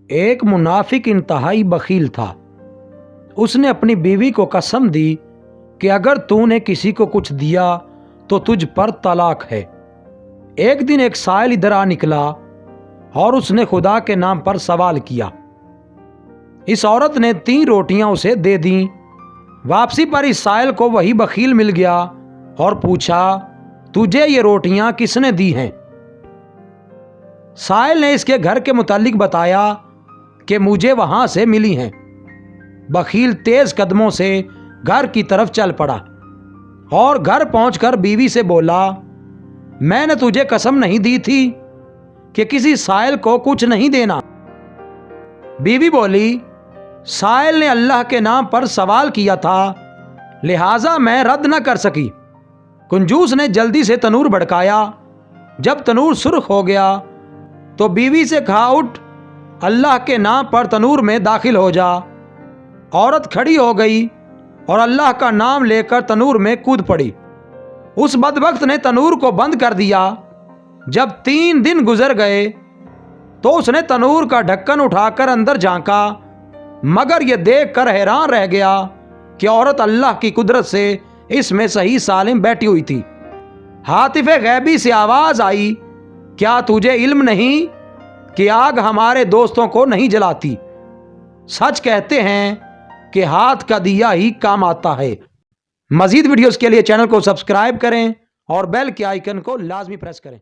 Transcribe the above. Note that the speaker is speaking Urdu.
ایک منافق انتہائی بخیل تھا۔ اس نے اپنی بیوی کو قسم دی کہ اگر تو نے کسی کو کچھ دیا تو تجھ پر طلاق ہے۔ ایک دن ایک سائل ادھر آ نکلا اور اس نے خدا کے نام پر سوال کیا۔ اس عورت نے 3 روٹیاں اسے دے دیں۔ واپسی پر اس سائل کو وہی بخیل مل گیا اور پوچھا، تجھے یہ روٹیاں کس نے دی ہیں؟ سائل نے اس کے گھر کے متعلق بتایا کہ مجھے وہاں سے ملی ہیں۔ بخیل تیز قدموں سے گھر کی طرف چل پڑا اور گھر پہنچ کر بیوی سے بولا، میں نے تجھے قسم نہیں دی تھی کہ کسی سائل کو کچھ نہیں دینا؟ بیوی بولی، سائل نے اللہ کے نام پر سوال کیا تھا لہٰذا میں رد نہ کر سکی۔ کنجوس نے جلدی سے تنور بھڑکایا۔ جب تنور سرخ ہو گیا تو بیوی سے کہا، اٹھ، اللہ کے نام پر تنور میں داخل ہو جا۔ عورت کھڑی ہو گئی اور اللہ کا نام لے کر تنور میں کود پڑی۔ اس بدبخت نے تنور کو بند کر دیا۔ جب 3 دن گزر گئے تو اس نے تنور کا ڈھکن اٹھا کر اندر جھانکا، مگر یہ دیکھ کر حیران رہ گیا کہ عورت اللہ کی قدرت سے اس میں صحیح سالم بیٹھی ہوئی تھی۔ ہاتف غیبی سے آواز آئی، کیا تجھے علم نہیں کہ آگ ہمارے دوستوں کو نہیں جلاتی؟ سچ کہتے ہیں کہ ہاتھ کا دیا ہی کام آتا ہے۔ مزید ویڈیوز کے لیے چینل کو سبسکرائب کریں اور بیل کے آئیکن کو لازمی پریس کریں۔